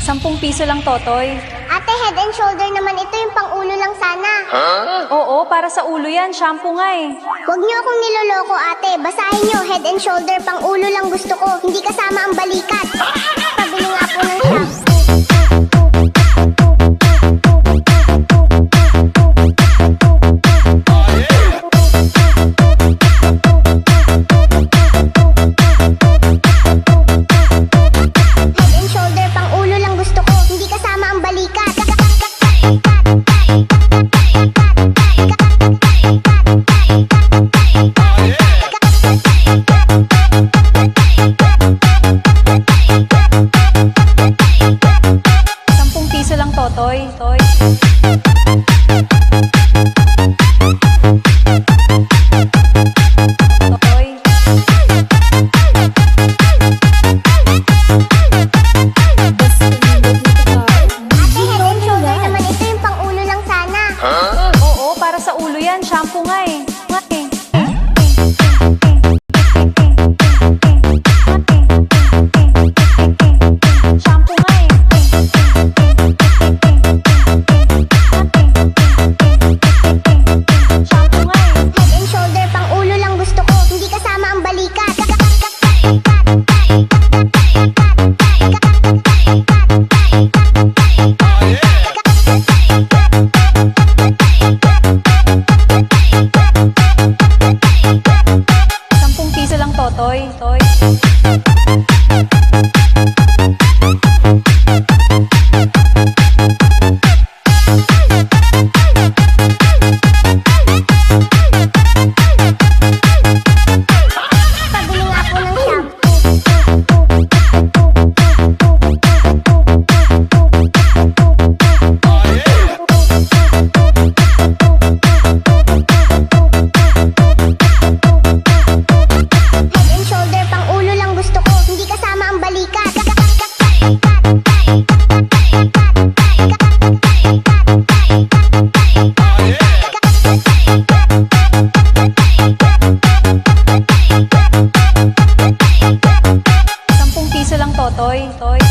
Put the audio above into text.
10 lang, Totoy. Ate, Head and Shoulder naman ito, yung pang-ulo lang sana. Oo, para sa ulo yan. Shampoo nga eh. Huwag niyo akong niloloko, ate. Basahin niyo, Head and Shoulder, pang-ulo lang gusto ko. Hindi kasama ang balikat. Pabili nga po ng shampoo. Head and Shoulder, pang-ulo lang gusto ko. Hindi kasama ang balikat. Piso lang, Totoy. Totoy. Ate, Head and Shoulder naman ito, yung pang-ulo lang sana. Oo, para sa ulo yan. Shampoo nga eh. Shampoo nga eh. Shampoo nga eh. Head and Shoulder, pang-ulo lang gusto ko. Hindi kasama ang balikat. Piso lang, Totoy. Pabili nga po ng shampoo. Head and Shoulder, pang-ulo lang gusto ko. Hindi kasama ang balikat. Piso lang, Totoy.